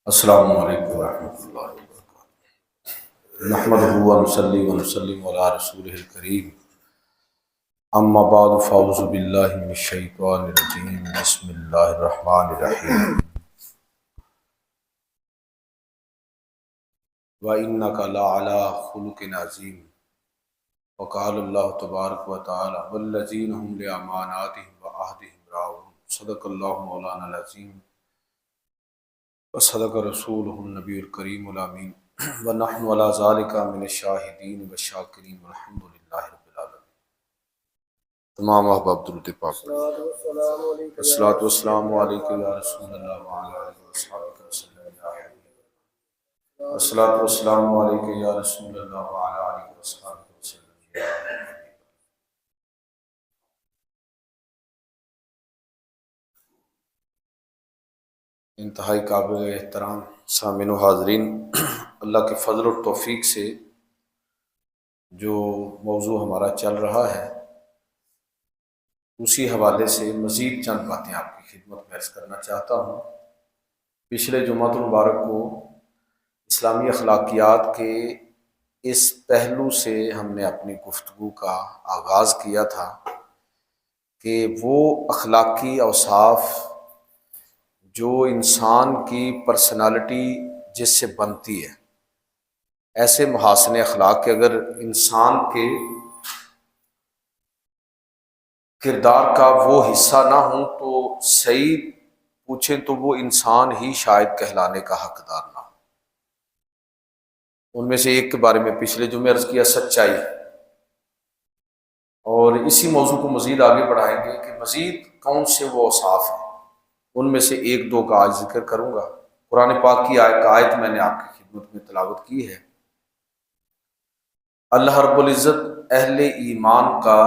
السلام علیکم ورحمۃ اللہ وبرکاتہ۔ نحمدہ و نصلی و نسلم علی رسولہ الکریم، اما بعد فاعوذ باللہ من الشیطان الرجیم، بسم اللہ الرحمن الرحیم۔ وَإِنَّكَ لَعَلَىٰ خُلُقٍ عَظِيمٍ، وقال اللہ تبارک و تعالی والذین هم لأماناتهم وعہدهم راعون، صدق اللہ مولانا العظیم وصدق رسولہ النبی الکریم الامین، ونحن علی ذالک من الشاہدین والشاکرین والحمد للہ رب العالمین۔ تمام احباب درود پاک، الصلاۃ والسلام علیکم یا رسول اللہ وعلی آلہ وصحبہ وسلم یا حبیب، الصلاۃ والسلام علیکم یا رسول اللہ وعلی آلہ وصحبہ وسلم یا حبیب۔ انتہائی قابل احترام سامعین و حاضرین، اللہ کے فضل و توفیق سے جو موضوع ہمارا چل رہا ہے اسی حوالے سے مزید چند باتیں آپ کی خدمت میں عرض کرنا چاہتا ہوں۔ پچھلے جمعہ المبارک کو اسلامی اخلاقیات کے اس پہلو سے ہم نے اپنی گفتگو کا آغاز کیا تھا کہ وہ اخلاقی اوصاف جو انسان کی پرسنالٹی جس سے بنتی ہے، ایسے محاسن اخلاق کے اگر انسان کے کردار کا وہ حصہ نہ ہوں تو صحیح پوچھیں تو وہ انسان ہی شاید کہلانے کا حقدار نہ ہو۔ ان میں سے ایک کے بارے میں پچھلے جمعے عرض کیا، سچائی، اور اسی موضوع کو مزید آگے بڑھائیں گے کہ مزید کون سے وہ اوصاف ہیں۔ ان میں سے ایک دو کا آج ذکر کروں گا۔ قرآن پاک کی آیت میں نے آپ کی خدمت میں تلاوت کی ہے۔ اللہ رب العزت اہل ایمان کا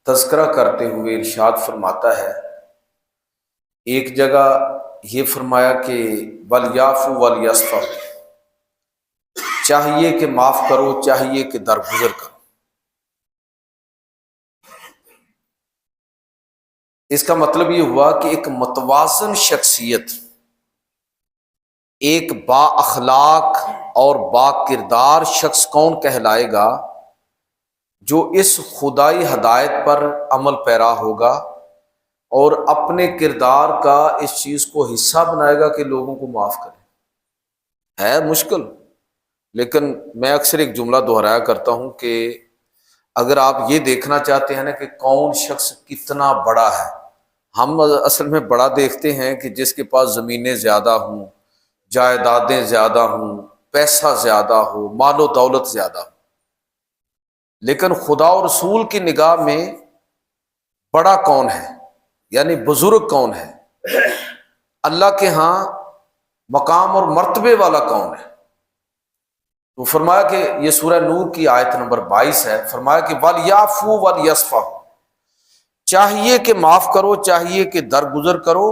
تذکرہ کرتے ہوئے ارشاد فرماتا ہے، ایک جگہ یہ فرمایا کہ وَلْيَعْفُوا وَلْيَصْفَحُوا، چاہیے کہ معاف کرو، چاہیے کہ درگزر کرو۔ اس کا مطلب یہ ہوا کہ ایک متوازن شخصیت، ایک با اخلاق اور با کردار شخص کون کہلائے گا؟ جو اس خدائی ہدایت پر عمل پیرا ہوگا اور اپنے کردار کا اس چیز کو حصہ بنائے گا کہ لوگوں کو معاف کرے۔ ہے مشکل، لیکن میں اکثر ایک جملہ دہرایا کرتا ہوں کہ اگر آپ یہ دیکھنا چاہتے ہیں نا کہ کون شخص کتنا بڑا ہے، ہم اصل میں بڑا دیکھتے ہیں کہ جس کے پاس زمینیں زیادہ ہوں، جائیدادیں زیادہ ہوں، پیسہ زیادہ ہو، مال و دولت زیادہ ہو، لیکن خدا اور رسول کی نگاہ میں بڑا کون ہے، یعنی بزرگ کون ہے، اللہ کے ہاں مقام اور مرتبے والا کون ہے؟ تو فرمایا کہ یہ سورہ نور کی آیت نمبر 22 ہے، فرمایا کہ وَلْيَعْفُوا وَلْيَصْفَحُوا، چاہیے کہ معاف کرو، چاہیے کہ درگزر کرو۔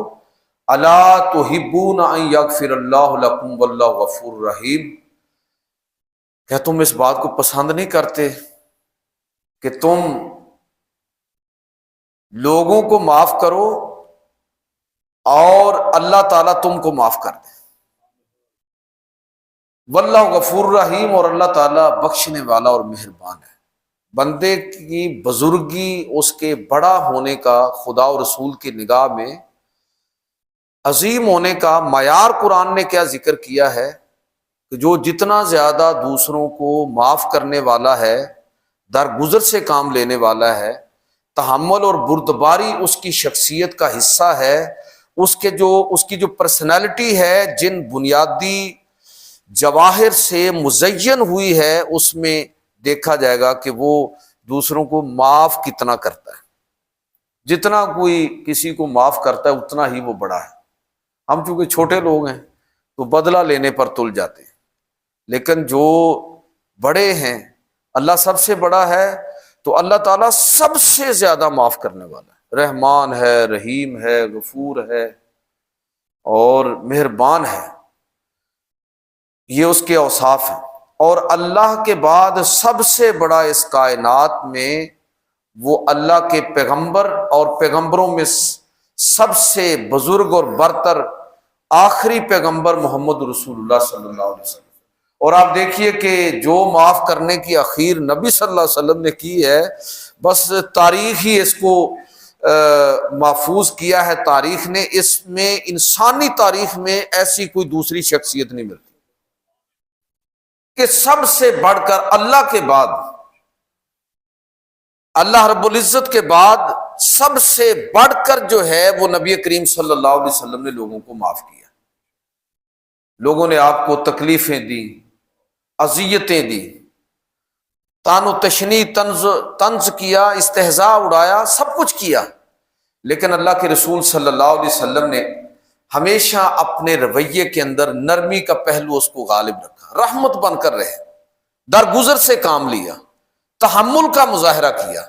اَلَا تُحِبُّونَ أَن يَغْفِرَ اللَّهُ لَكُمْ وَاللَّهُ غَفُورٌ رَحِيمٌ، کیا تم اس بات کو پسند نہیں کرتے کہ تم لوگوں کو معاف کرو اور اللہ تعالیٰ تم کو معاف کر دے؟ واللہ غفور رحیم، اور اللہ تعالیٰ بخشنے والا اور مہربان ہے۔ بندے کی بزرگی، اس کے بڑا ہونے کا خدا و رسول کی نگاہ میں عظیم ہونے کا معیار قرآن نے کیا ذکر کیا ہے کہ جو جتنا زیادہ دوسروں کو معاف کرنے والا ہے، درگزر سے کام لینے والا ہے، تحمل اور بردباری اس کی شخصیت کا حصہ ہے، اس کی جو پرسنالٹی ہے، جن بنیادی جواہر سے مزین ہوئی ہے، اس میں دیکھا جائے گا کہ وہ دوسروں کو معاف کتنا کرتا ہے۔ جتنا کوئی کسی کو معاف کرتا ہے اتنا ہی وہ بڑا ہے۔ ہم چونکہ چھوٹے لوگ ہیں تو بدلہ لینے پر تل جاتے ہیں، لیکن جو بڑے ہیں، اللہ سب سے بڑا ہے، تو اللہ تعالیٰ سب سے زیادہ معاف کرنے والا ہے، رحمان ہے، رحیم ہے، غفور ہے اور مہربان ہے۔ یہ اس کے اوصاف ہیں۔ اور اللہ کے بعد سب سے بڑا اس کائنات میں وہ اللہ کے پیغمبر، اور پیغمبروں میں سب سے بزرگ اور برتر آخری پیغمبر محمد رسول اللہ صلی اللہ علیہ وسلم۔ اور آپ دیکھیے کہ جو معاف کرنے کی اخیر نبی صلی اللہ علیہ وسلم نے کی ہے، بس تاریخ ہی اس کو محفوظ کیا ہے، تاریخ نے، اس میں انسانی تاریخ میں ایسی کوئی دوسری شخصیت نہیں ملتی کہ سب سے بڑھ کر اللہ کے بعد، اللہ رب العزت کے بعد سب سے بڑھ کر جو ہے وہ نبی کریم صلی اللہ علیہ وسلم نے لوگوں کو معاف کیا۔ لوگوں نے آپ کو تکلیفیں دی، اذیتیں دی، طعن و تشنیع، طنز کیا، استہزاء اڑایا، سب کچھ کیا، لیکن اللہ کے رسول صلی اللہ علیہ وسلم نے ہمیشہ اپنے رویے کے اندر نرمی کا پہلو اس کو غالب رکھا، رحمت بن کر رہے، درگزر سے کام لیا، تحمل کا مظاہرہ کیا۔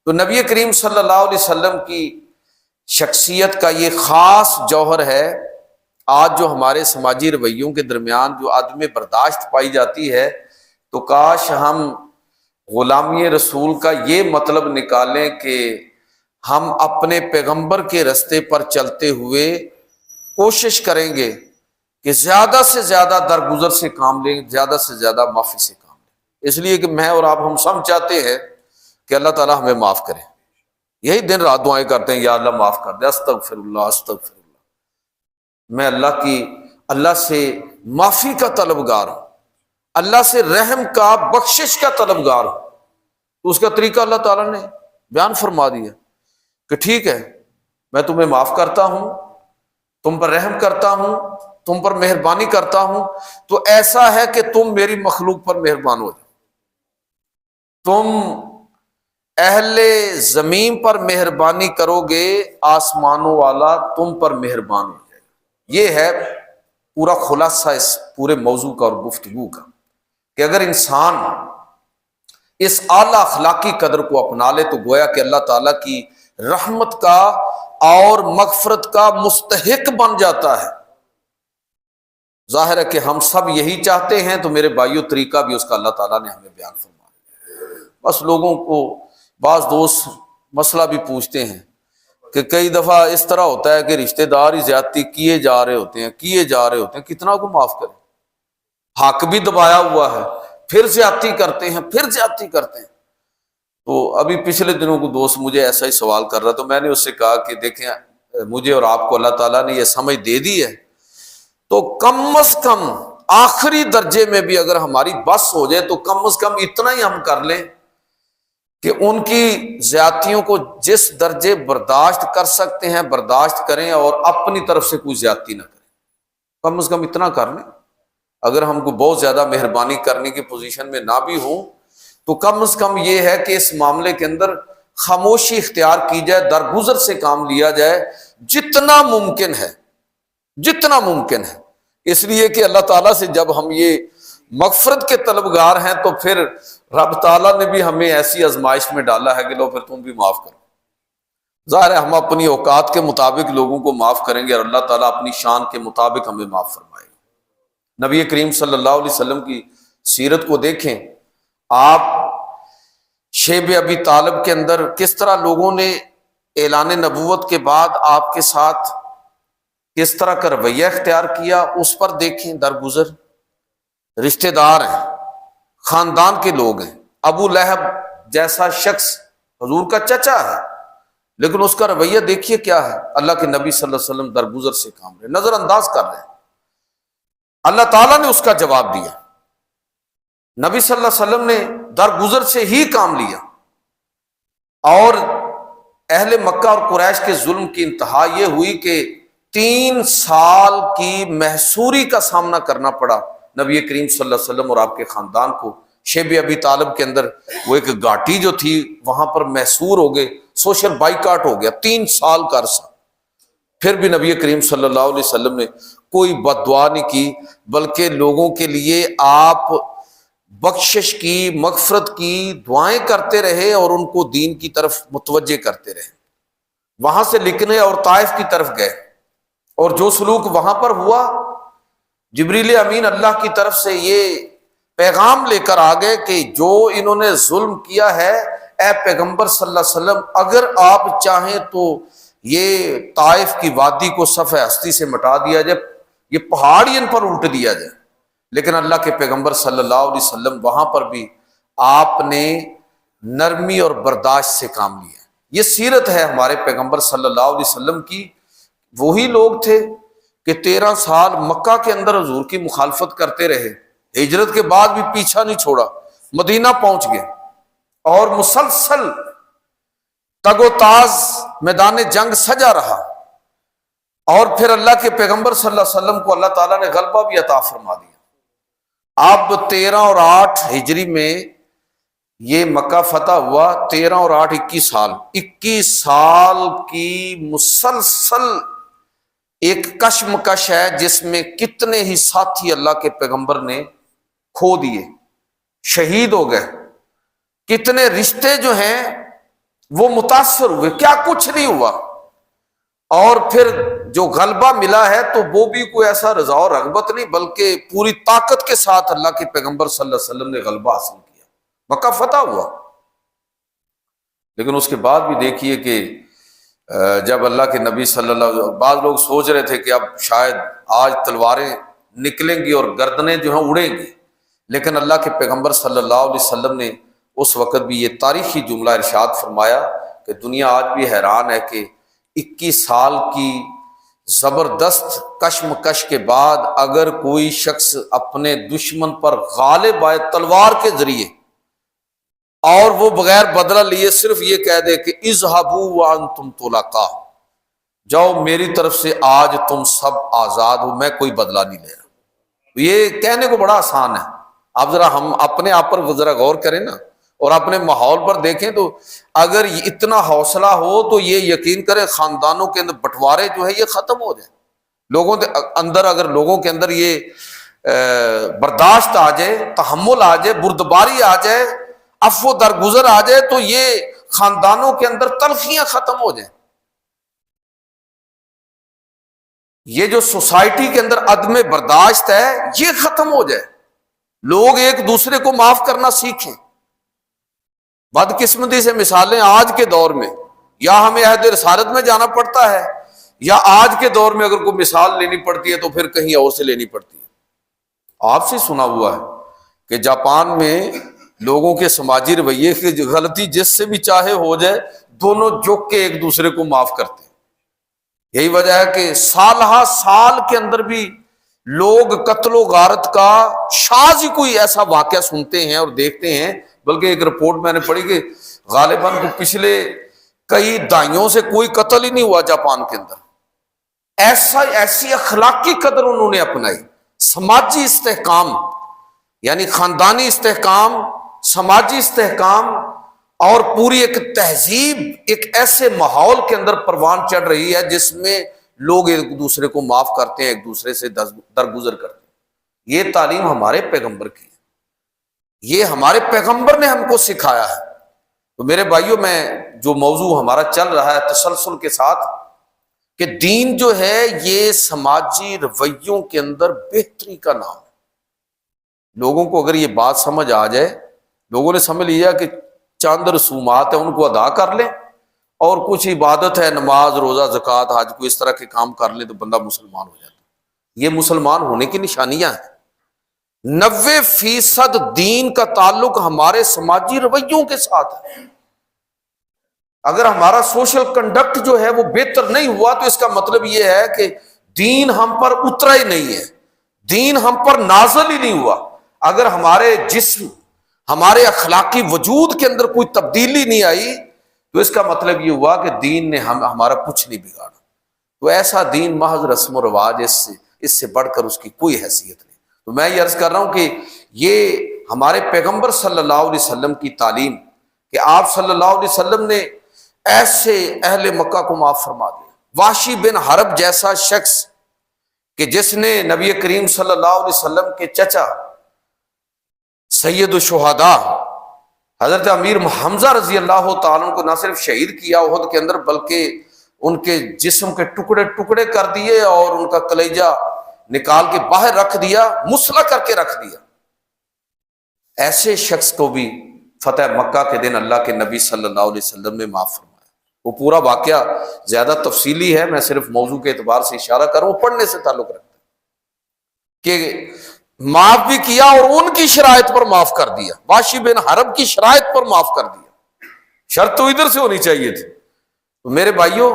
تو نبی کریم صلی اللہ علیہ وسلم کی شخصیت کا یہ خاص جوہر ہے۔ آج جو ہمارے سماجی رویوں کے درمیان جو عدم برداشت پائی جاتی ہے، تو کاش ہم غلامی رسول کا یہ مطلب نکالیں کہ ہم اپنے پیغمبر کے رستے پر چلتے ہوئے کوشش کریں گے کہ زیادہ سے زیادہ درگزر سے کام لیں، زیادہ سے زیادہ معافی سے کام لیں، اس لیے کہ میں اور آپ ہم سب چاہتے ہیں کہ اللہ تعالیٰ ہمیں معاف کرے۔ یہی دن رات دعائیں کرتے ہیں، یا اللہ معاف کر دے، استغفر اللہ استغفر اللہ۔ میں اللہ سے معافی کا طلبگار ہوں، اللہ سے رحم کا، بخشش کا طلبگار ہوں۔ تو اس کا طریقہ اللہ تعالیٰ نے بیان فرما دیا کہ ٹھیک ہے، میں تمہیں معاف کرتا ہوں، تم پر رحم کرتا ہوں، تم پر مہربانی کرتا ہوں، تو ایسا ہے کہ تم میری مخلوق پر مہربان ہو جاؤ، تم اہل زمین پر مہربانی کرو گے، آسمانوں والا تم پر مہربان ہو جائے گا۔ یہ ہے پورا خلاصہ اس پورے موضوع کا اور گفتگو کا، کہ اگر انسان اس اعلیٰ اخلاقی قدر کو اپنا لے تو گویا کہ اللہ تعالیٰ کی رحمت کا اور مغفرت کا مستحق بن جاتا ہے۔ ظاہر ہے کہ ہم سب یہی چاہتے ہیں، تو میرے بھائیو طریقہ بھی اس کا اللہ تعالیٰ نے ہمیں بیان فرمایا۔ بس لوگوں کو بعض دوست مسئلہ بھی پوچھتے ہیں کہ کئی دفعہ اس طرح ہوتا ہے کہ رشتہ دار ہی زیادتی کیے جا رہے ہوتے ہیں، کتنا کو معاف کریں، حق بھی دبایا ہوا ہے، پھر زیادتی کرتے ہیں، تو ابھی پچھلے دنوں کو دوست مجھے ایسا ہی سوال کر رہا، تو میں نے اس سے کہا کہ دیکھیں، مجھے اور آپ کو اللہ تعالیٰ نے یہ سمجھ دے دی ہے، تو کم از کم آخری درجے میں بھی اگر ہماری بس ہو جائے تو کم از کم اتنا ہی ہم کر لیں کہ ان کی زیادتیوں کو جس درجے برداشت کر سکتے ہیں برداشت کریں، اور اپنی طرف سے کوئی زیادتی نہ کریں، کم از کم اتنا کر لیں۔ اگر ہم کو بہت زیادہ مہربانی کرنے کی پوزیشن میں نہ بھی ہوں، تو کم از کم یہ ہے کہ اس معاملے کے اندر خاموشی اختیار کی جائے، درگزر سے کام لیا جائے، جتنا ممکن ہے، اس لیے کہ اللہ تعالیٰ سے جب ہم یہ مغفرت کے طلبگار ہیں، تو پھر رب تعالیٰ نے بھی ہمیں ایسی آزمائش میں ڈالا ہے کہ لو پھر تم بھی معاف کرو۔ ظاہر ہے ہم اپنی اوقات کے مطابق لوگوں کو معاف کریں گے، اور اللہ تعالیٰ اپنی شان کے مطابق ہمیں معاف فرمائے گا۔ نبی کریم صلی اللہ علیہ وسلم کی سیرت کو دیکھیں، آپ شیب ابی طالب کے اندر کس طرح لوگوں نے اعلان نبوت کے بعد آپ کے ساتھ کس طرح کا رویہ اختیار کیا، اس پر دیکھیں۔ درگزر رشتہ دار ہیں، خاندان کے لوگ ہیں، ابو لہب جیسا شخص حضور کا چچا ہے، لیکن اس کا رویہ دیکھیے کیا ہے۔ اللہ کے نبی صلی اللہ علیہ وسلم درگزر سے کام رہے، نظر انداز کر رہے ہیں، اللہ تعالیٰ نے اس کا جواب دیا۔ نبی صلی اللہ علیہ وسلم نے درگزر سے ہی کام لیا، اور اہل مکہ اور قریش کے ظلم کی انتہا یہ ہوئی کہ 3 سال کی محصوری کا سامنا کرنا پڑا نبی کریم صلی اللہ علیہ وسلم اور آپ کے خاندان کو۔ شیب ابی طالب کے اندر وہ ایک گھاٹی جو تھی وہاں پر محصور ہو گئے، سوشل بائیکاٹ ہو گیا 3 سال کا عرصہ۔ پھر بھی نبی کریم صلی اللہ علیہ وسلم نے کوئی بد دعا نہیں کی، بلکہ لوگوں کے لیے آپ بخشش کی، مغفرت کی دعائیں کرتے رہے، اور ان کو دین کی طرف متوجہ کرتے رہے۔ وہاں سے لکھنے اور طائف کی طرف گئے، اور جو سلوک وہاں پر ہوا، جبریل امین اللہ کی طرف سے یہ پیغام لے کر آ گئے کہ جو انہوں نے ظلم کیا ہے، اے پیغمبر صلی اللہ علیہ وسلم، اگر آپ چاہیں تو یہ طائف کی وادی کو صفحہ ہستی سے مٹا دیا جائے، یہ پہاڑ ہی ان پر الٹ دیا جائے، لیکن اللہ کے پیغمبر صلی اللہ علیہ وسلم وہاں پر بھی آپ نے نرمی اور برداشت سے کام لیا۔ یہ سیرت ہے ہمارے پیغمبر صلی اللہ علیہ وسلم کی۔ وہی لوگ تھے کہ 13 سال مکہ کے اندر حضور کی مخالفت کرتے رہے، ہجرت کے بعد بھی پیچھا نہیں چھوڑا، مدینہ پہنچ گئے اور مسلسل تگ و تاز میدان جنگ سجا رہا، اور پھر اللہ کے پیغمبر صلی اللہ علیہ وسلم کو اللہ تعالیٰ نے غلبہ بھی عطا فرما دیا۔ اب 13 اور 8 ہجری میں یہ مکہ فتح ہوا، 13 اور 8 21 سال، 21 سال کی مسلسل ایک کشمکش ہے جس میں کتنے ہی ساتھی اللہ کے پیغمبر نے کھو دیے، شہید ہو گئے، کتنے رشتے جو ہیں وہ متاثر ہوئے، کیا کچھ نہیں ہوا۔ اور پھر جو غلبہ ملا ہے تو وہ بھی کوئی ایسا رضا و رغبت نہیں، بلکہ پوری طاقت کے ساتھ اللہ کے پیغمبر صلی اللہ علیہ وسلم نے غلبہ حاصل کیا، مکہ فتح ہوا۔ لیکن اس کے بعد بھی دیکھیے کہ جب اللہ کے نبی صلی اللہ علیہ وسلم، بعض لوگ سوچ رہے تھے کہ اب شاید آج تلواریں نکلیں گی اور گردنیں جو ہیں اڑیں گی، لیکن اللہ کے پیغمبر صلی اللہ علیہ وسلم نے اس وقت بھی یہ تاریخی جملہ ارشاد فرمایا کہ دنیا آج بھی حیران ہے کہ 21 سال کی زبردست کشمکش کے بعد اگر کوئی شخص اپنے دشمن پر غالب آئے تلوار کے ذریعے اور وہ بغیر بدلہ لیے صرف یہ کہہ دے کہ اذهبوا وانتم طلقاء، جاؤ میری طرف سے آج تم سب آزاد ہو، میں کوئی بدلہ نہیں لے رہا، یہ کہنے کو بڑا آسان ہے۔ آپ ذرا ہم اپنے آپ پر ذرا غور کریں نا، اور اپنے ماحول پر دیکھیں تو اگر اتنا حوصلہ ہو تو یہ یقین کریں خاندانوں کے اندر بٹوارے جو ہے یہ ختم ہو جائیں، لوگوں کے اندر اگر لوگوں کے اندر یہ برداشت آ جائے، تحمل آ جائے، بردباری آ جائے، عفو درگزر آ جائے، تو یہ خاندانوں کے اندر تلخیاں ختم ہو جائیں۔ یہ جو سوسائٹی کے اندر عدم برداشت ہے یہ ختم ہو جائے، لوگ ایک دوسرے کو معاف کرنا سیکھیں۔ بدقسمتی سے مثالیں آج کے دور میں، یا ہمیں عہد رسالت میں جانا پڑتا ہے، یا آج کے دور میں اگر کوئی مثال لینی پڑتی ہے تو پھر کہیں اور سے لینی پڑتی ہے۔ آپ سے سنا ہوا ہے کہ جاپان میں لوگوں کے سماجی رویے کی غلطی جس سے بھی چاہے ہو جائے، دونوں جھک کے ایک دوسرے کو معاف کرتے ہیں۔ یہی وجہ ہے کہ سالہ سال کے اندر بھی لوگ قتل و غارت کا شاذ ہی کوئی ایسا واقعہ سنتے ہیں اور دیکھتے ہیں، بلکہ ایک رپورٹ میں نے پڑھی کہ غالباً پچھلے کئی دہائیوں سے کوئی قتل ہی نہیں ہوا جاپان کے اندر۔ ایسی اخلاقی قدر انہوں نے اپنائی، سماجی استحکام، یعنی خاندانی استحکام، سماجی استحکام، اور پوری ایک تہذیب ایک ایسے ماحول کے اندر پروان چڑھ رہی ہے جس میں لوگ ایک دوسرے کو معاف کرتے ہیں، ایک دوسرے سے درگزر کرتے ہیں۔ یہ تعلیم ہمارے پیغمبر کی ہے، یہ ہمارے پیغمبر نے ہم کو سکھایا ہے۔ تو میرے بھائیوں، میں جو موضوع ہمارا چل رہا ہے تسلسل کے ساتھ، کہ دین جو ہے یہ سماجی رویوں کے اندر بہتری کا نام ہے۔ لوگوں کو اگر یہ بات سمجھ آ جائے، لوگوں نے سمجھ لیا کہ چند رسومات ہیں ان کو ادا کر لیں، اور کچھ عبادت ہے، نماز، روزہ، زکوٰۃ، حج، کو اس طرح کے کام کر لیں تو بندہ مسلمان ہو جاتا ہے۔ یہ مسلمان ہونے کی نشانیاں ہیں۔ 90% دین کا تعلق ہمارے سماجی رویوں کے ساتھ ہے۔ اگر ہمارا سوشل کنڈکٹ جو ہے وہ بہتر نہیں ہوا تو اس کا مطلب یہ ہے کہ دین ہم پر اترا ہی نہیں ہے، دین ہم پر نازل ہی نہیں ہوا۔ اگر ہمارے جسم، ہمارے اخلاقی وجود کے اندر کوئی تبدیلی نہیں آئی تو اس کا مطلب یہ ہوا کہ دین نے ہمارا کچھ نہیں بگاڑا۔ تو ایسا دین محض رسم و رواج، اس سے بڑھ کر اس کی کوئی حیثیت نہیں۔ تو میں یہ عرض کر رہا ہوں کہ یہ ہمارے پیغمبر صلی اللہ علیہ وسلم کی تعلیم، کہ آپ صلی اللہ علیہ وسلم نے ایسے اہل مکہ کو معاف فرما دیا۔ وحشی بن حرب جیسا شخص کہ جس نے نبی کریم صلی اللہ علیہ وسلم کے چچا سید الشہداء حضرت امیر حمزہ رضی اللہ تعالیٰ عنہ کو نہ صرف شہید کیا احد کے اندر، بلکہ ان کے جسم کے ٹکڑے ٹکڑے کر دیے اور ان کا کلیجہ نکال کے باہر رکھ دیا، مسلح کر کے رکھ دیا۔ ایسے شخص کو بھی فتح مکہ کے دن اللہ کے نبی صلی اللہ علیہ وسلم نے معاف فرمایا۔ وہ پورا واقعہ زیادہ تفصیلی ہے، میں صرف موضوع کے اعتبار سے اشارہ کروں، پڑھنے سے تعلق رکھتا ہے۔ کہ معاف بھی کیا اور ان کی شرائط پر معاف کر دیا، واشی بن حرب کی شرائط پر معاف کر دیا، شرط تو ادھر سے ہونی چاہیے تھی۔ تو میرے بھائیوں،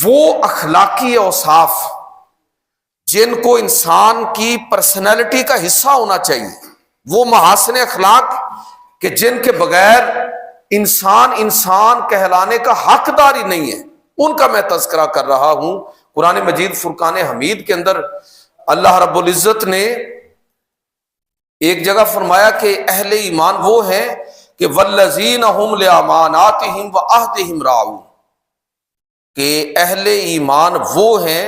وہ اخلاقی اوصاف جن کو انسان کی پرسنالٹی کا حصہ ہونا چاہیے، وہ محاسن اخلاق کہ جن کے بغیر انسان کہلانے کا حقدار ہی نہیں ہے، ان کا میں تذکرہ کر رہا ہوں۔ قرآن مجید فرقان حمید کے اندر اللہ رب العزت نے ایک جگہ فرمایا کہ اہل ایمان وہ ہیں کہ والذین هم لاماناتهم وعہدهم راعون، کہ اہل ایمان وہ ہیں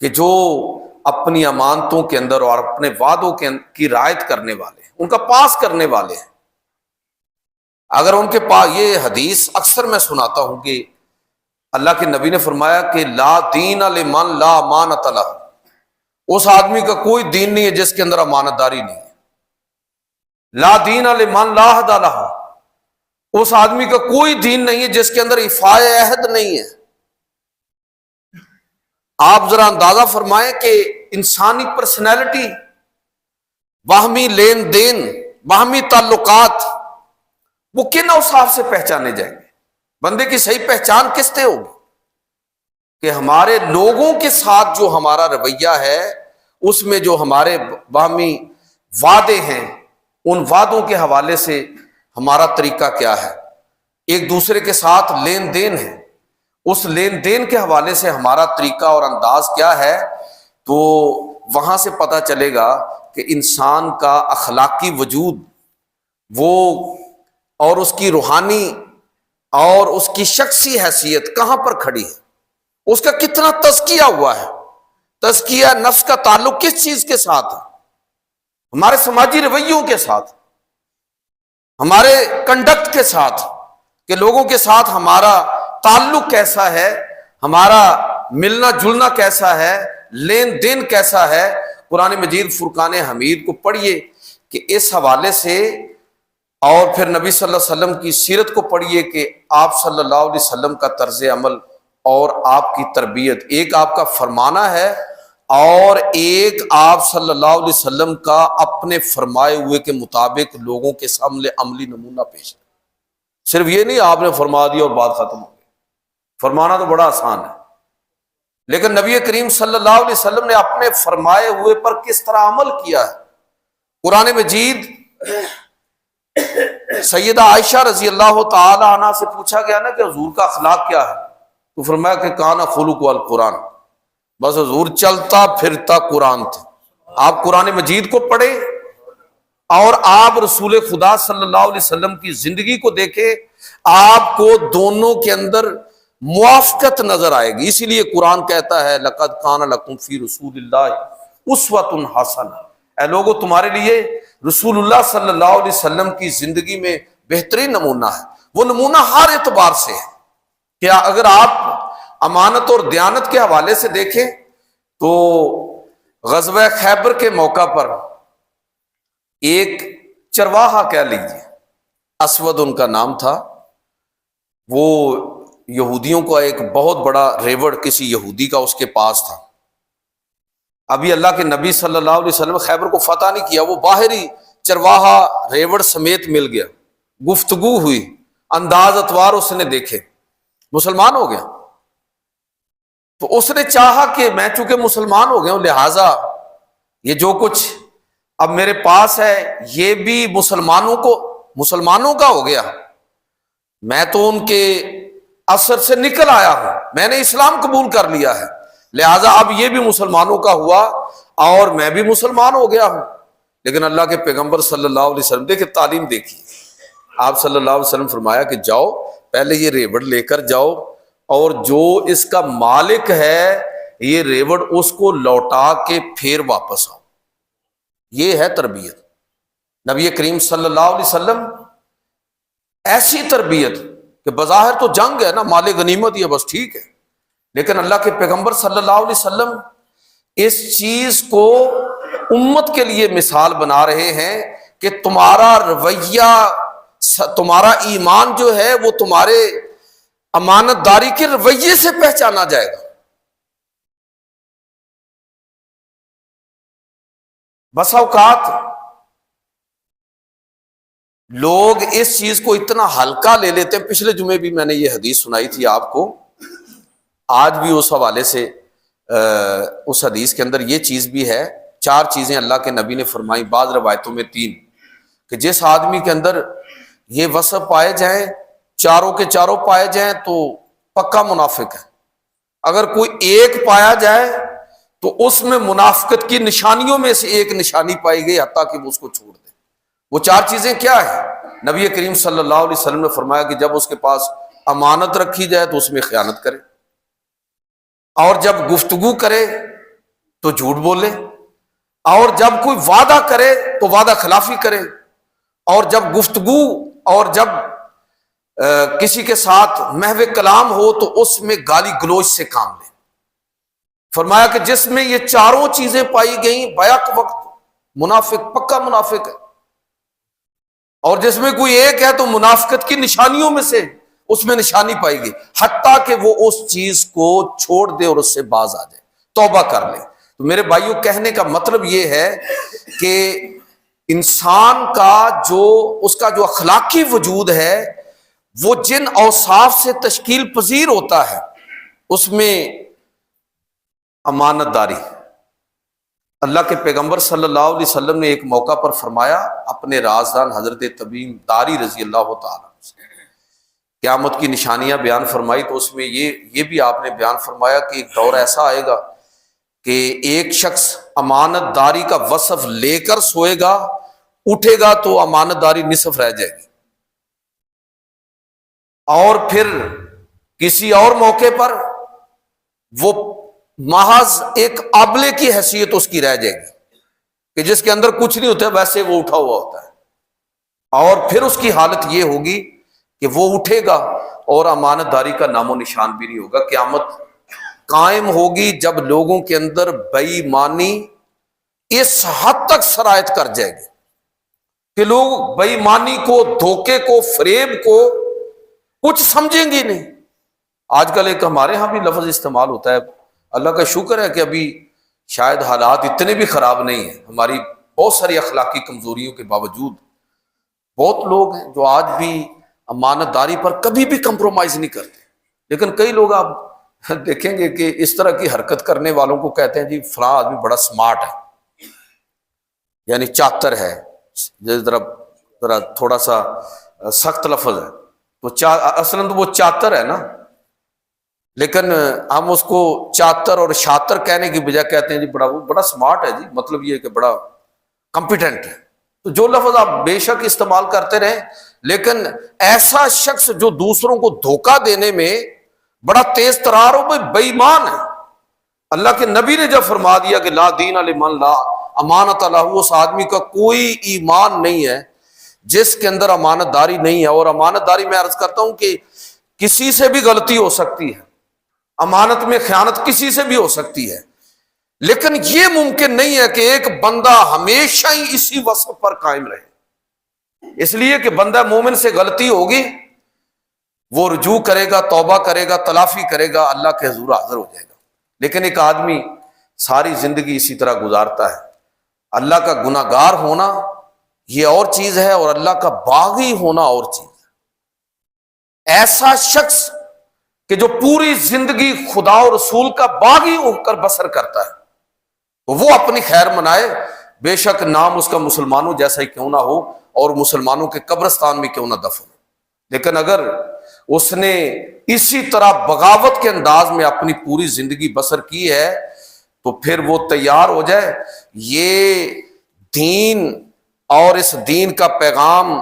کہ جو اپنی امانتوں کے اندر اور اپنے وعدوں کی رعایت کرنے والے ہیں، ان کا پاس کرنے والے ہیں۔ اگر ان کے پاس، یہ حدیث اکثر میں سناتا ہوں کہ اللہ کے نبی نے فرمایا کہ لا دین لمن لا امانت لہ، اس آدمی کا کوئی دین نہیں ہے جس کے اندر امانت داری نہیں ہے۔ لا دین لمن لا عہد لہ، اس آدمی کا کوئی دین نہیں ہے جس کے اندر ایفاء عہد نہیں ہے۔ آپ ذرا اندازہ فرمائیں کہ انسانی پرسنالٹی، باہمی لین دین، باہمی تعلقات، وہ کن اوصاف سے پہچانے جائیں گے؟ بندے کی صحیح پہچان کس سے ہوگی؟ کہ ہمارے لوگوں کے ساتھ جو ہمارا رویہ ہے، اس میں جو ہمارے باہمی وعدے ہیں، ان وعدوں کے حوالے سے ہمارا طریقہ کیا ہے، ایک دوسرے کے ساتھ لین دین ہے، اس لین دین کے حوالے سے ہمارا طریقہ اور انداز کیا ہے، تو وہاں سے پتہ چلے گا کہ انسان کا اخلاقی وجود وہ اور اس کی روحانی اور اس کی شخصی حیثیت کہاں پر کھڑی ہے، اس کا کتنا تزکیہ ہوا ہے۔ تزکیہ نفس کا تعلق کس چیز کے ساتھ ہے؟ ہمارے سماجی رویوں کے ساتھ، ہمارے کنڈکٹ کے ساتھ، کہ لوگوں کے ساتھ ہمارا تعلق کیسا ہے، ہمارا ملنا جلنا کیسا ہے، لین دین کیسا ہے۔ قرآن مجید فرقان حمید کو پڑھیے کہ اس حوالے سے، اور پھر نبی صلی اللہ علیہ وسلم کی سیرت کو پڑھیے کہ آپ صلی اللہ علیہ وسلم کا طرز عمل اور آپ کی تربیت، ایک آپ کا فرمانا ہے اور ایک آپ صلی اللہ علیہ وسلم کا اپنے فرمائے ہوئے کے مطابق لوگوں کے سامنے عملی نمونہ پیش ہے۔ صرف یہ نہیں آپ نے فرما دیا اور بات ختم ہو گئی، فرمانا تو بڑا آسان ہے، لیکن نبی کریم صلی اللہ علیہ وسلم نے اپنے فرمائے ہوئے پر کس طرح عمل کیا ہے۔ قرآن مجید سیدہ عائشہ رضی اللہ تعالی عنہ سے پوچھا گیا نا کہ حضور کا اخلاق کیا ہے، تو فرمایا کہ کانا خلق القرآن، بس حضور چلتا پھرتا قرآن تھے۔ آپ قرآن مجید کو پڑھیں اور آپ رسول خدا صلی اللہ علیہ وسلم کی زندگی کو دیکھیں، آپ کو دونوں کے اندر موافقت نظر آئے گی۔ اسی لیے قرآن کہتا ہے لقد کان لکم فی رسول اللہ اسوۃ حسنہ، اے لوگو تمہارے لیے رسول اللہ صلی اللہ علیہ وسلم کی زندگی میں بہترین نمونہ ہے۔ وہ نمونہ ہر اعتبار سے ہے کہ اگر آپ امانت اور دیانت کے حوالے سے دیکھیں تو غزوہ خیبر کے موقع پر ایک چرواہا کہہ لیجیے، اسود ان کا نام تھا، وہ یہودیوں کا ایک بہت بڑا ریوڑ کسی یہودی کا اس کے پاس تھا۔ ابھی اللہ کے نبی صلی اللہ علیہ وسلم خیبر کو فتح نہیں کیا، وہ باہری چرواہا ریوڑ سمیت مل گیا، گفتگو ہوئی، انداز اتوار اس نے دیکھے، مسلمان ہو گیا۔ تو اس نے چاہا کہ میں چونکہ مسلمان ہو گیا ہوں، لہٰذا یہ جو کچھ اب میرے پاس ہے یہ بھی مسلمانوں کا ہو گیا، میں تو ان کے اثر سے نکل آیا ہوں، میں نے اسلام قبول کر لیا ہے، لہٰذا اب یہ بھی مسلمانوں کا ہوا اور میں بھی مسلمان ہو گیا ہوں۔ لیکن اللہ کے پیغمبر صلی اللہ علیہ وسلم دیکھیں تعلیم دیکھی، آپ صلی اللہ علیہ وسلم فرمایا کہ جاؤ پہلے یہ ریوڑ لے کر جاؤ اور جو اس کا مالک ہے یہ ریوڑ اس کو لوٹا کے پھر واپس آؤ۔ یہ ہے تربیت نبی کریم صلی اللہ علیہ وسلم، ایسی تربیت کہ بظاہر تو جنگ ہے نا، مال غنیمت یہ بس ٹھیک ہے، لیکن اللہ کے پیغمبر صلی اللہ علیہ وسلم اس چیز کو امت کے لیے مثال بنا رہے ہیں کہ تمہارا رویہ، تمہارا ایمان جو ہے وہ تمہارے امانت داری کے رویے سے پہچانا جائے گا۔ بس اوقات لوگ اس چیز کو اتنا ہلکا لے لیتے ہیں. پچھلے جمعے بھی میں نے یہ حدیث سنائی تھی آپ کو, آج بھی اس حوالے سے اس حدیث کے اندر یہ چیز بھی ہے. 4 چیزیں اللہ کے نبی نے فرمائی, بعض روایتوں میں 3, کہ جس آدمی کے اندر یہ وصف پائے جائیں, چاروں کے چاروں پائے جائیں تو پکا منافق ہے. اگر کوئی ایک پایا جائے تو اس میں منافقت کی نشانیوں میں سے ایک نشانی پائی گئی, حتیٰ کہ وہ اس کو چھوڑ دے. وہ 4 چیزیں کیا ہیں؟ نبی کریم صلی اللہ علیہ وسلم نے فرمایا کہ جب اس کے پاس امانت رکھی جائے تو اس میں خیانت کرے, اور جب گفتگو کرے تو جھوٹ بولے, اور جب کوئی وعدہ کرے تو وعدہ خلافی کرے, اور جب گفتگو اور جب کسی کے ساتھ محو کلام ہو تو اس میں گالی گلوچ سے کام لے. فرمایا کہ جس میں یہ 4 چیزیں پائی گئیں بیک وقت منافق, پکا منافق ہے. اور جس میں کوئی ایک ہے تو منافقت کی نشانیوں میں سے اس میں نشانی پائی گئی, حتیٰ کہ وہ اس چیز کو چھوڑ دے اور اس سے باز آ جائے, توبہ کر لے. تو میرے بھائیوں, کہنے کا مطلب یہ ہے کہ انسان کا اس کا جو اخلاقی وجود ہے وہ جن اوصاف سے تشکیل پذیر ہوتا ہے اس میں امانت داری. اللہ کے پیغمبر صلی اللہ علیہ وسلم نے ایک موقع پر فرمایا اپنے رازدان حضرت تمیم داری رضی اللہ تعالیٰ سے قیامت کی نشانیاں بیان فرمائی, تو اس میں یہ بھی آپ نے بیان فرمایا کہ ایک دور ایسا آئے گا کہ ایک شخص امانت داری کا وصف لے کر سوئے گا, اٹھے گا تو امانت داری نصف رہ جائے گی, اور پھر کسی اور موقع پر وہ محض ایک آبلے کی حیثیت اس کی رہ جائے گی کہ جس کے اندر کچھ نہیں ہوتا, ویسے وہ اٹھا ہوا ہوتا ہے. اور پھر اس کی حالت یہ ہوگی کہ وہ اٹھے گا اور امانت داری کا نام و نشان بھی نہیں ہوگا. قیامت قائم ہوگی جب لوگوں کے اندر بے ایمانی اس حد تک سرایت کر جائے گی کہ لوگ بے ایمانی کو, دھوکے کو, فریب کو کچھ سمجھیں گے نہیں. آج کل ایک ہمارے ہاں بھی لفظ استعمال ہوتا ہے, اللہ کا شکر ہے کہ ابھی شاید حالات اتنے بھی خراب نہیں ہیں, ہماری بہت ساری اخلاقی کمزوریوں کے باوجود بہت لوگ ہیں جو آج بھی امانت داری پر کبھی بھی کمپرومائز نہیں کرتے. لیکن کئی لوگ آپ دیکھیں گے کہ اس طرح کی حرکت کرنے والوں کو کہتے ہیں جی فلاں آدمی بڑا سمارٹ ہے, یعنی چاتر ہے. ذرا تھوڑا سا سخت لفظ ہے, تو اصلاً تو وہ چاتر ہے نا, لیکن ہم اس کو چاتر اور شاتر کہنے کی بجائے کہتے ہیں جی بڑا سمارٹ ہے, جی مطلب یہ کہ بڑا کمپیٹنٹ ہے. تو جو لفظ آپ بے شک استعمال کرتے رہیں, لیکن ایسا شخص جو دوسروں کو دھوکہ دینے میں بڑا تیز ترار ہو, بے ایمان ہے. اللہ کے نبی نے جب فرما دیا کہ لا دین لمن لا امانت لہ, اس آدمی کا کوئی ایمان نہیں ہے جس کے اندر امانت داری نہیں ہے. اور امانت داری میں عرض کرتا ہوں کہ کسی سے بھی غلطی ہو سکتی ہے, امانت میں خیانت کسی سے بھی ہو سکتی ہے, لیکن یہ ممکن نہیں ہے کہ ایک بندہ ہمیشہ ہی اسی وصف پر قائم رہے. اس لیے کہ بندہ مومن سے غلطی ہوگی, وہ رجوع کرے گا, توبہ کرے گا, تلافی کرے گا, اللہ کے حضور حاضر ہو جائے گا. لیکن ایک آدمی ساری زندگی اسی طرح گزارتا ہے. اللہ کا گناہ گار ہونا یہ اور چیز ہے, اور اللہ کا باغی ہونا اور چیز ہے. ایسا شخص کہ جو پوری زندگی خدا اور رسول کا باغی ہو کر بسر کرتا ہے, وہ اپنی خیر منائے, بے شک نام اس کا مسلمانوں جیسا ہی کیوں نہ ہو اور مسلمانوں کے قبرستان میں کیوں نہ دفن ہو. لیکن اگر اس نے اسی طرح بغاوت کے انداز میں اپنی پوری زندگی بسر کی ہے تو پھر وہ تیار ہو جائے. یہ دین اور اس دین کا پیغام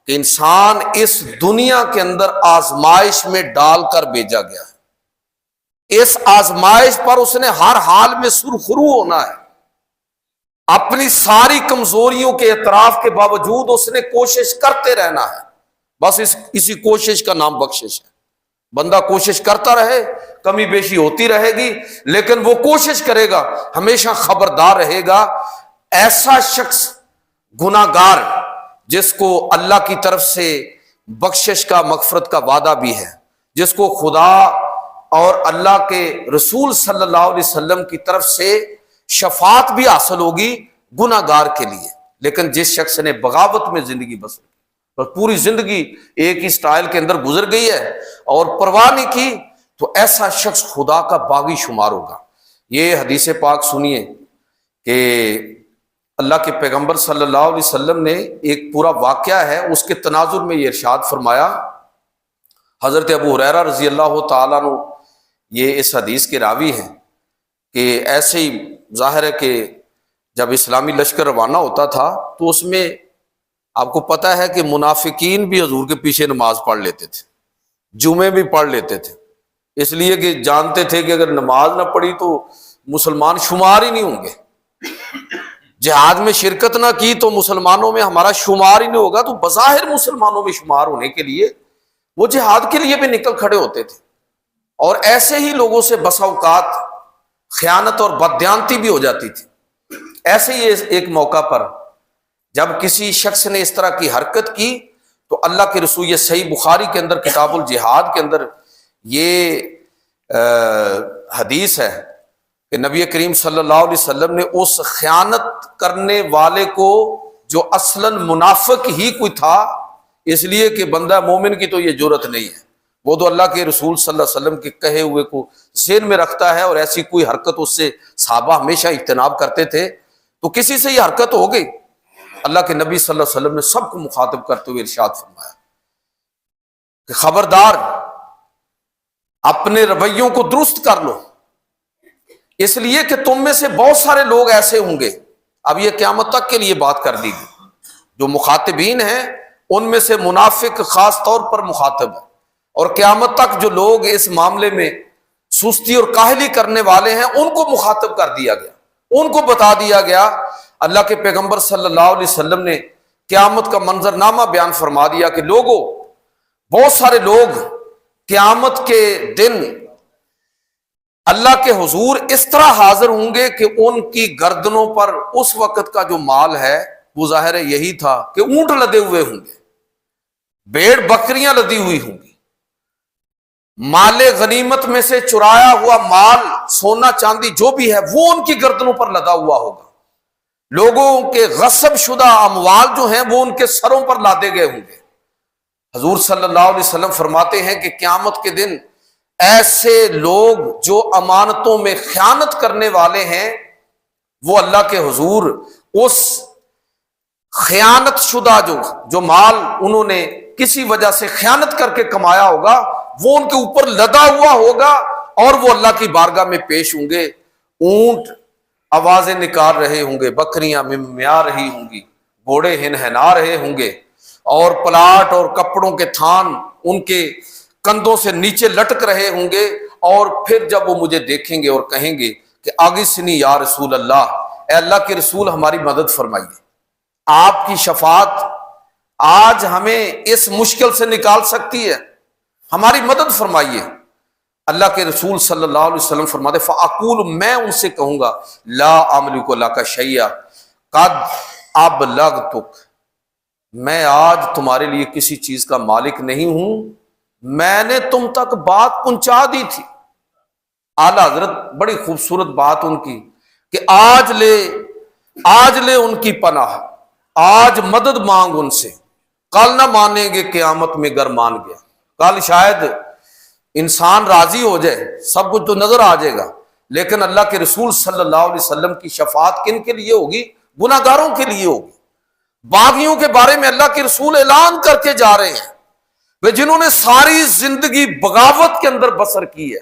کہ انسان اس دنیا کے اندر آزمائش میں ڈال کر بھیجا گیا ہے, اس آزمائش پر اس نے ہر حال میں سرخرو ہونا ہے. اپنی ساری کمزوریوں کے اعتراف کے باوجود اس نے کوشش کرتے رہنا ہے. بس اسی کوشش کا نام بخشش ہے. بندہ کوشش کرتا رہے, کمی بیشی ہوتی رہے گی, لیکن وہ کوشش کرے گا, ہمیشہ خبردار رہے گا. ایسا شخص گناہ گار جس کو اللہ کی طرف سے بخشش کا, مغفرت کا وعدہ بھی ہے, جس کو خدا اور اللہ کے رسول صلی اللہ علیہ وسلم کی طرف سے شفاعت بھی حاصل ہوگی, گناہ گار کے لیے۔ لیکن جس شخص نے بغاوت میں زندگی بسر کی، بس پوری زندگی ایک ہی سٹائل کے اندر گزر گئی ہے اور پرواہ نہیں کی، تو ایسا شخص خدا کا باغی شمار ہوگا۔ یہ حدیث پاک سنیے کہ اللہ کے پیغمبر صلی اللہ علیہ وسلم نے ایک پورا واقعہ ہے، اس کے تناظر میں یہ ارشاد فرمایا۔ حضرت ابو ہریرہ رضی اللہ تعالیٰ عنہ یہ اس حدیث کے راوی ہیں کہ ایسے ہی ظاہر ہے کہ جب اسلامی لشکر روانہ ہوتا تھا تو اس میں آپ کو پتہ ہے کہ منافقین بھی حضور کے پیچھے نماز پڑھ لیتے تھے، جمعے بھی پڑھ لیتے تھے، اس لیے کہ جانتے تھے کہ اگر نماز نہ پڑھی تو مسلمان شمار ہی نہیں ہوں گے، جہاد میں شرکت نہ کی تو مسلمانوں میں ہمارا شمار ہی نہیں ہوگا، تو بظاہر مسلمانوں میں شمار ہونے کے لیے وہ جہاد کے لیے بھی نکل کھڑے ہوتے تھے۔ اور ایسے ہی لوگوں سے بسا اوقات خیانت اور بددیانتی بھی ہو جاتی تھی۔ ایسے ہی ایک موقع پر جب کسی شخص نے اس طرح کی حرکت کی تو اللہ کے رسول، یہ صحیح بخاری کے اندر کتاب الجہاد کے اندر یہ حدیث ہے کہ نبی کریم صلی اللہ علیہ وسلم نے اس خیانت کرنے والے کو، جو اصلاً منافق ہی کوئی تھا، اس لیے کہ بندہ مومن کی تو یہ جرت نہیں ہے، وہ تو اللہ کے رسول صلی اللہ علیہ وسلم کے کہے ہوئے کو ذہن میں رکھتا ہے، اور ایسی کوئی حرکت اس سے صحابہ ہمیشہ اجتناب کرتے تھے، تو کسی سے یہ حرکت ہو گئی۔ اللہ کے نبی صلی اللہ علیہ وسلم نے سب کو مخاطب کرتے ہوئے ارشاد فرمایا کہ خبردار، اپنے رویوں کو درست کر لو، اس لیے کہ تم میں سے بہت سارے لوگ ایسے ہوں گے۔ اب یہ قیامت تک کے لیے بات کر دی گئی، جو مخاطبین ہیں ان میں سے منافق خاص طور پر مخاطب ہے، اور قیامت تک جو لوگ اس معاملے میں سستی اور کاہلی کرنے والے ہیں ان کو مخاطب کر دیا گیا، ان کو بتا دیا گیا۔ اللہ کے پیغمبر صلی اللہ علیہ وسلم نے قیامت کا منظرنامہ بیان فرما دیا کہ لوگوں، بہت سارے لوگ قیامت کے دن اللہ کے حضور اس طرح حاضر ہوں گے کہ ان کی گردنوں پر اس وقت کا جو مال ہے وہ ظاہر ہے یہی تھا کہ اونٹ لدے ہوئے ہوں گے، بھیڑ بکریاں لدی ہوئی ہوں گی، مال غنیمت میں سے چرایا ہوا مال، سونا چاندی جو بھی ہے وہ ان کی گردنوں پر لدا ہوا ہوگا، لوگوں کے غصب شدہ اموال جو ہیں وہ ان کے سروں پر لادے گئے ہوں گے۔ حضور صلی اللہ علیہ وسلم فرماتے ہیں کہ قیامت کے دن ایسے لوگ جو امانتوں میں خیانت کرنے والے ہیں، وہ اللہ کے حضور اس خیانت شدہ جو مال انہوں نے کسی وجہ سے خیانت کر کے کمایا ہوگا وہ ان کے اوپر لدا ہوا ہوگا، اور وہ اللہ کی بارگاہ میں پیش ہوں گے۔ اونٹ آوازیں نکال رہے ہوں گے، بکریاں ممیا رہی ہوں گی، گھوڑے ہنہنا رہے ہوں گے، اور پلاٹ اور کپڑوں کے تھان ان کے کندھوں سے نیچے لٹک رہے ہوں گے، اور پھر جب وہ مجھے دیکھیں گے اور کہیں گے کہ اغثنی یا رسول اللہ، اے اللہ کے رسول ہماری مدد فرمائیے، آپ کی شفاعت آج ہمیں اس مشکل سے نکال سکتی ہے، ہماری مدد فرمائیے۔ اللہ کے رسول صلی اللہ علیہ وسلم فرماتے فَأَقُولُ، میں ان سے کہوں گا لا أَمْلِكُ لَكَ شَيْئًا قَدْ أَبْلَغْتُكَ، میں آج تمہارے لیے کسی چیز کا مالک نہیں ہوں، میں نے تم تک بات پہنچا دی تھی۔ اعلیٰ حضرت بڑی خوبصورت بات ان کی کہ آج لے ان کی پناہ، آج مدد مانگ ان سے، کل نہ مانیں گے قیامت میں گر مان گیا، کل شاید انسان راضی ہو جائے، سب کچھ تو نظر آ جائے گا، لیکن اللہ کے رسول صلی اللہ علیہ وسلم کی شفاعت کن کے لیے ہوگی؟ گناہ گاروں کے لیے ہوگی۔ باغیوں کے بارے میں اللہ کے رسول اعلان کر کے جا رہے ہیں، وہ جنہوں نے ساری زندگی بغاوت کے اندر بسر کی ہے،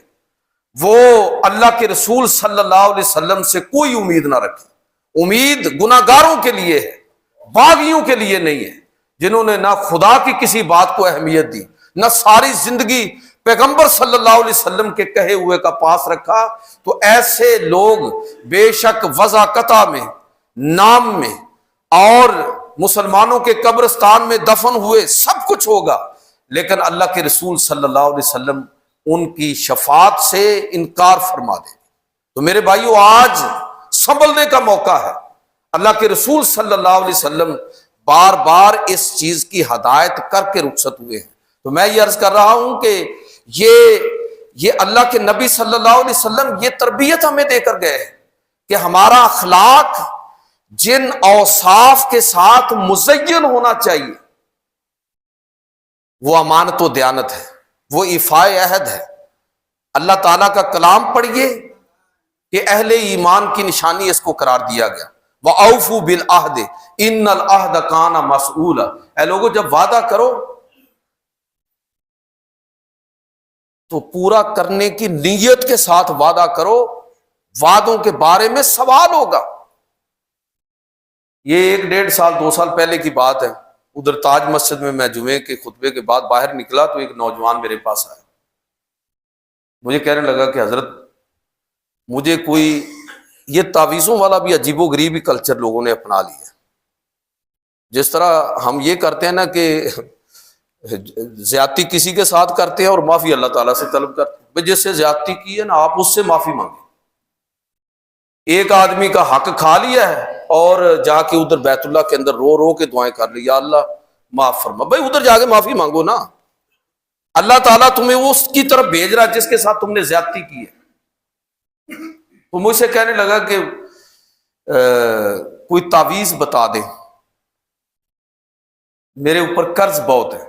وہ اللہ کے رسول صلی اللہ علیہ وسلم سے کوئی امید نہ رکھے۔ امید گناہ گاروں کے لیے ہے، باغیوں کے لیے نہیں ہے، جنہوں نے نہ خدا کی کسی بات کو اہمیت دی، نہ ساری زندگی پیغمبر صلی اللہ علیہ وسلم کے کہے ہوئے کا پاس رکھا۔ تو ایسے لوگ بے شک وضاقتہ میں، نام میں، اور مسلمانوں کے قبرستان میں دفن ہوئے، سب کچھ ہوگا، لیکن اللہ کے رسول صلی اللہ علیہ وسلم ان کی شفاعت سے انکار فرما دے۔ تو میرے بھائیو، آج سنبھلنے کا موقع ہے۔ اللہ کے رسول صلی اللہ علیہ وسلم بار بار اس چیز کی ہدایت کر کے رخصت ہوئے ہیں۔ تو میں یہ عرض کر رہا ہوں کہ یہ اللہ کے نبی صلی اللہ علیہ وسلم یہ تربیت ہمیں دے کر گئے کہ ہمارا اخلاق جن اوصاف کے ساتھ مزین ہونا چاہیے وہ امانت و دیانت ہے، وہ ایفائے عہد ہے۔ اللہ تعالیٰ کا کلام پڑھیے کہ اہل ایمان کی نشانی اس کو قرار دیا گیا، وَأَوْفُوا بِالْعَهْدِ إِنَّ الْعَهْدَ كَانَ مَسْئُولًا۔ اے لوگوں جب وعدہ کرو تو پورا کرنے کی نیت کے ساتھ وعدہ کرو، وعدوں کے بارے میں سوال ہوگا۔ یہ 1-1.5 2 سال پہلے کی بات ہے، ادھر تاج مسجد میں جمعے کے خطبے کے بعد باہر نکلا تو ایک نوجوان میرے پاس آیا، مجھے کہنے لگا کہ حضرت مجھے کوئی یہ تعویذوں والا بھی عجیب و غریب ہی کلچر لوگوں نے اپنا لیا، جس طرح ہم یہ کرتے ہیں نا کہ زیادتی کسی کے ساتھ کرتے ہیں اور معافی اللہ تعالیٰ سے طلب کرتے ہیں، جس سے زیادتی کی ہے نا آپ اس سے معافی مانگیں۔ ایک آدمی کا حق کھا لیا ہے اور جا کے ادھر بیت اللہ کے اندر رو رو کے دعائیں کر لی، یا اللہ معاف فرما، بھائی ادھر جا کے معافی مانگو نا، اللہ تعالیٰ تمہیں اس کی طرف بھیج رہا جس کے ساتھ تم نے زیادتی کی ہے۔ تو مجھ سے کہنے لگا کہ کوئی تعویذ بتا دے، میرے اوپر قرض بہت ہے۔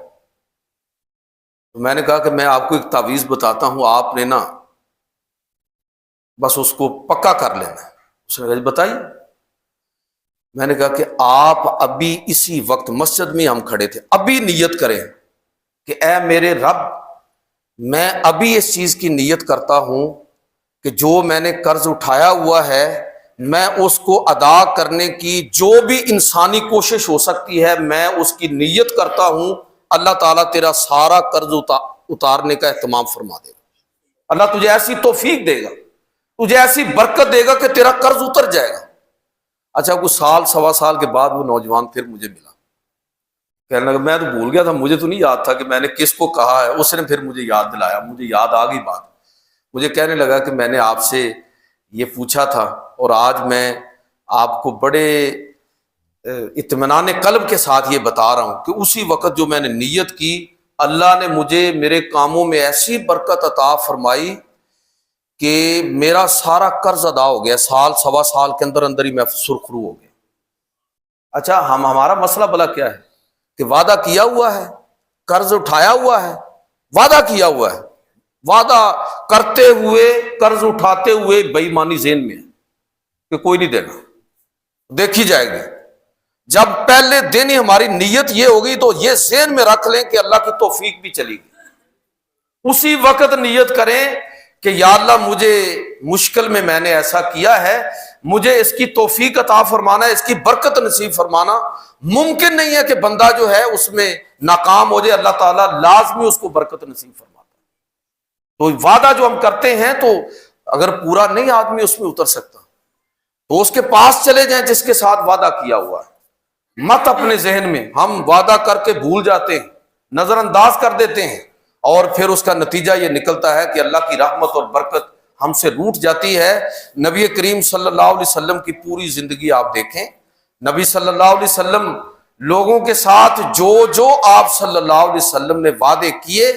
تو میں نے کہا کہ میں آپ کو ایک تعویذ بتاتا ہوں، آپ نے نا بس اس کو پکا کر لینا ہے۔ اس نے کہا بتائیے۔ میں نے کہا کہ آپ ابھی اسی وقت مسجد میں ہم کھڑے تھے، ابھی نیت کریں کہ اے میرے رب میں ابھی اس چیز کی نیت کرتا ہوں کہ جو میں نے قرض اٹھایا ہوا ہے میں اس کو ادا کرنے کی جو بھی انسانی کوشش ہو سکتی ہے میں اس کی نیت کرتا ہوں، اللہ تعالیٰ تیرا سارا قرض اتارنے کا اہتمام فرما دے گا، اللہ تجھے ایسی توفیق دے گا، تجھے ایسی برکت دے گا کہ تیرا قرض اتر جائے گا۔ اچھا کچھ سال 1.25 سال کے بعد وہ نوجوان پھر مجھے ملا، کہنے لگا میں تو بھول گیا تھا، مجھے تو نہیں یاد تھا کہ میں نے کس کو کہا ہے۔ اس نے پھر مجھے یاد دلایا، مجھے یاد آ گئی بات۔ مجھے کہنے لگا کہ میں نے آپ سے یہ پوچھا تھا اور آج میں آپ کو بڑے اطمینان قلب کے ساتھ یہ بتا رہا ہوں کہ اسی وقت جو میں نے نیت کی اللہ نے مجھے میرے کاموں میں ایسی برکت عطا فرمائی کہ میرا سارا قرض ادا ہو گیا، 1.5 سال کے اندر اندر ہی میں سرخرو ہو گیا۔ اچھا ہمارا مسئلہ بلا کیا ہے کہ وعدہ کیا ہوا ہے، قرض اٹھایا ہوا ہے، وعدہ کیا ہوا ہے، وعدہ کرتے ہوئے قرض اٹھاتے ہوئے بے ایمانی ذہن میں ہے کہ کوئی نہیں دینا، دیکھی جائے گی۔ جب پہلے دن ہی ہماری نیت یہ ہوگی تو یہ ذہن میں رکھ لیں کہ اللہ کی توفیق بھی چلی گی، اسی وقت نیت کریں کہ یا اللہ مجھے مشکل میں نے ایسا کیا ہے، مجھے اس کی توفیق عطا فرمانا ہے، اس کی برکت نصیب فرمانا۔ ممکن نہیں ہے کہ بندہ جو ہے اس میں ناکام ہو جائے، اللہ تعالیٰ لازمی اس کو برکت نصیب فرماتا ہے۔ تو وعدہ جو ہم کرتے ہیں تو اگر پورا نہیں آدمی اس میں اتر سکتا تو اس کے پاس چلے جائیں جس کے ساتھ وعدہ کیا ہوا ہے۔ مت اپنے ذہن میں، ہم وعدہ کر کے بھول جاتے ہیں، نظر انداز کر دیتے ہیں اور پھر اس کا نتیجہ یہ نکلتا ہے کہ اللہ کی رحمت اور برکت ہم سے روٹ جاتی ہے۔ نبی کریم صلی اللہ علیہ وسلم کی پوری زندگی آپ دیکھیں، نبی صلی اللہ علیہ وسلم لوگوں کے ساتھ جو آپ صلی اللہ علیہ وسلم نے وعدے کیے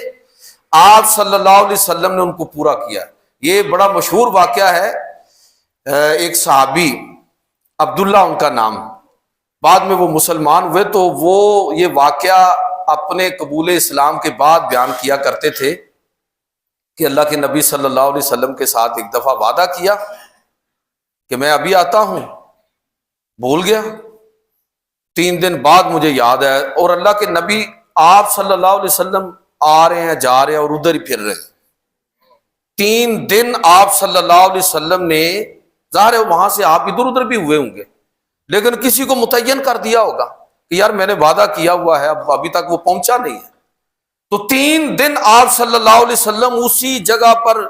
آپ صلی اللہ علیہ وسلم نے ان کو پورا کیا۔ یہ بڑا مشہور واقعہ ہے، ایک صحابی عبداللہ ان کا نام، بعد میں وہ مسلمان ہوئے تو وہ یہ واقعہ اپنے قبول اسلام کے بعد بیان کیا کرتے تھے کہ اللہ کے نبی صلی اللہ علیہ وسلم کے ساتھ ایک دفعہ وعدہ کیا کہ میں ابھی آتا ہوں، بھول گیا، 3 دن بعد مجھے یاد ہے اور اللہ کے نبی آپ صلی اللہ علیہ وسلم آ رہے ہیں جا رہے ہیں اور ادھر ہی پھر رہے ہیں۔ 3 دن آپ صلی اللہ علیہ وسلم نے، ظاہر ہے وہاں سے آپ ادھر ادھر بھی ہوئے ہوں گے لیکن کسی کو متعین کر دیا ہوگا کہ یار میں نے وعدہ کیا ہوا ہے، اب ابھی تک وہ پہنچا نہیں ہے۔ تو 3 دن آپ صلی اللہ علیہ وسلم اسی جگہ پر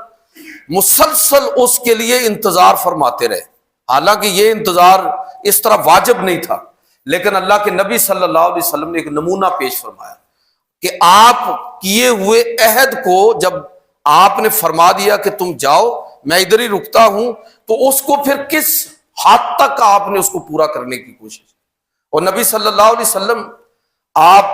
مسلسل اس کے لیے انتظار فرماتے رہے، حالانکہ یہ انتظار اس طرح واجب نہیں تھا، لیکن اللہ کے نبی صلی اللہ علیہ وسلم نے ایک نمونہ پیش فرمایا کہ آپ کیے ہوئے عہد کو جب آپ نے فرما دیا کہ تم جاؤ میں ادھر ہی رکتا ہوں، تو اس کو پھر کس حد تک آپ نے اس کو پورا کرنے کی کوشش۔ اور نبی صلی اللہ علیہ وسلم آپ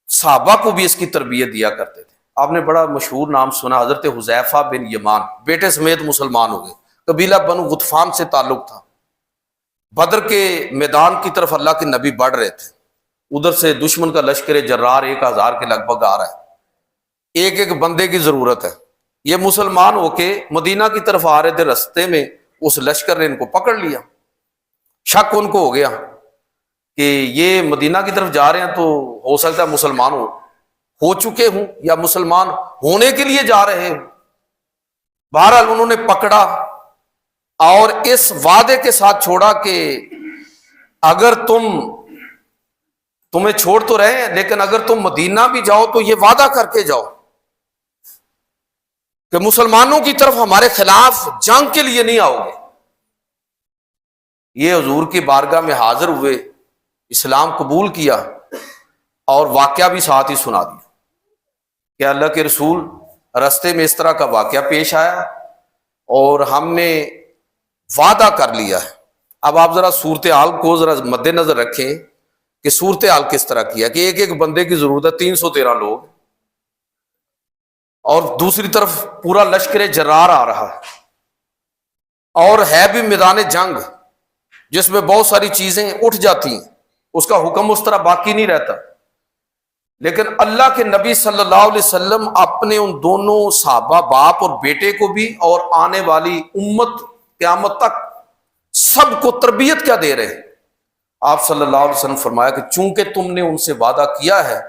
صحابہ کو بھی اس کی تربیت دیا کرتے تھے۔ آپ نے بڑا مشہور نام سنا، حضرت حذیفہ بن یمان، بیٹے سمیت مسلمان ہو گئے، قبیلہ بنو غطفان سے تعلق تھا۔ بدر کے میدان کی طرف اللہ کے نبی بڑھ رہے تھے، ادھر سے دشمن کا لشکر جرار 1000 کے لگ بھگ آ رہا ہے، ایک ایک بندے کی ضرورت ہے۔ یہ مسلمان ہو کے مدینہ کی طرف آ رہے تھے، رستے میں اس لشکر نے ان کو پکڑ لیا، شک ان کو ہو گیا کہ یہ مدینہ کی طرف جا رہے ہیں تو ہو سکتا ہے مسلمان ہو چکے ہوں یا مسلمان ہونے کے لیے جا رہے ہوں۔ بہرحال انہوں نے پکڑا اور اس وعدے کے ساتھ چھوڑا کہ اگر تمہیں چھوڑ تو رہے ہیں، لیکن اگر تم مدینہ بھی جاؤ تو یہ وعدہ کر کے جاؤ کہ مسلمانوں کی طرف ہمارے خلاف جنگ کے لیے نہیں آؤ گے۔ یہ حضور کی بارگاہ میں حاضر ہوئے، اسلام قبول کیا اور واقعہ بھی ساتھ ہی سنا دیا کہ اللہ کے رسول رستے میں اس طرح کا واقعہ پیش آیا اور ہم نے وعدہ کر لیا ہے۔ اب آپ ذرا صورتحال کو ذرا مد نظر رکھیں کہ صورتحال کس طرح کی ہے کہ ایک ایک بندے کی ضرورت ہے، 313 لوگ، اور دوسری طرف پورا لشکر جرار آ رہا ہے، اور ہے بھی میدان جنگ جس میں بہت ساری چیزیں اٹھ جاتی ہیں، اس کا حکم اس طرح باقی نہیں رہتا، لیکن اللہ کے نبی صلی اللہ علیہ وسلم اپنے ان دونوں صحابہ، باپ اور بیٹے کو بھی اور آنے والی امت قیامت تک سب کو تربیت کیا دے رہے ہیں۔ آپ صلی اللہ علیہ وسلم فرمایا کہ چونکہ تم نے ان سے وعدہ کیا ہے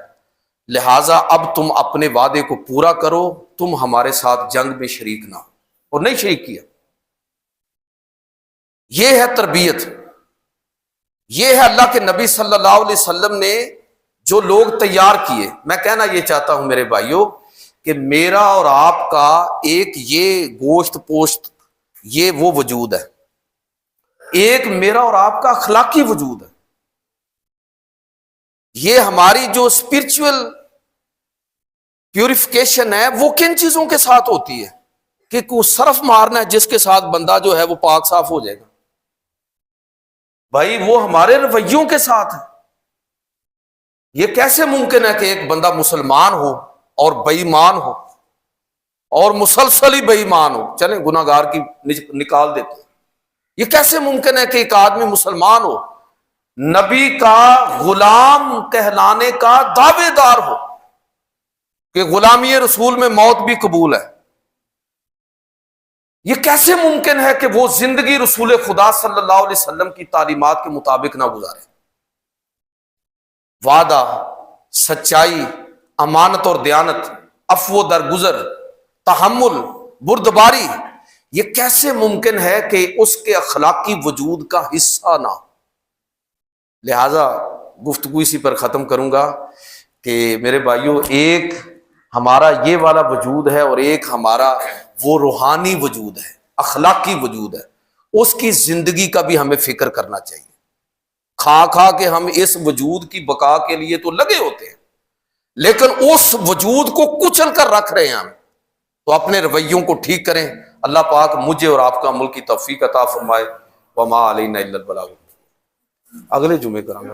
لہٰذا اب تم اپنے وعدے کو پورا کرو، تم ہمارے ساتھ جنگ میں شریک نہ ہو، اور نہیں شریک کیا۔ یہ ہے تربیت، یہ ہے اللہ کے نبی صلی اللہ علیہ وسلم نے جو لوگ تیار کیے۔ میں کہنا یہ چاہتا ہوں میرے بھائیوں کہ میرا اور آپ کا ایک یہ گوشت پوشت یہ وہ وجود ہے، ایک میرا اور آپ کا اخلاقی وجود ہے۔ یہ ہماری جو اسپرچول پیوریفیکیشن ہے وہ کن چیزوں کے ساتھ ہوتی ہے کہ کوئی صرف مارنا ہے جس کے ساتھ بندہ جو ہے وہ پاک صاف ہو جائے گا؟ بھائی وہ ہمارے رویوں کے ساتھ ہے۔ یہ کیسے ممکن ہے کہ ایک بندہ مسلمان ہو اور بے ایمان ہو اور مسلسل ہی بے ایمان ہو؟ چلیں گناہ گار کی نکال دیتے ہیں۔ یہ کیسے ممکن ہے کہ ایک آدمی مسلمان ہو، نبی کا غلام کہلانے کا دعوے دار ہو کہ غلامی رسول میں موت بھی قبول ہے؟ یہ کیسے ممکن ہے کہ وہ زندگی رسول خدا صلی اللہ علیہ وسلم کی تعلیمات کے مطابق نہ گزارے؟ وعدہ، سچائی، امانت اور دیانت، عفو و درگزر، تحمل، بردباری، یہ کیسے ممکن ہے کہ اس کے اخلاقی وجود کا حصہ نہ ہو؟ لہذا گفتگو اسی پر ختم کروں گا کہ میرے بھائیوں، ایک ہمارا یہ والا وجود ہے اور ایک ہمارا وہ روحانی وجود ہے، اخلاقی وجود ہے، اس کی زندگی کا بھی ہمیں فکر کرنا چاہیے۔ کھا کے ہم اس وجود کی بقا کے لیے تو لگے ہوتے ہیں، لیکن اس وجود کو کچل کر رکھ رہے ہیں ہم، تو اپنے رویوں کو ٹھیک کریں۔ اللہ پاک مجھے اور آپ کا عمل کی توفیق عطا فرمائے۔ وما علینا الا البلاغ۔ اگلے جمعے کریں گے۔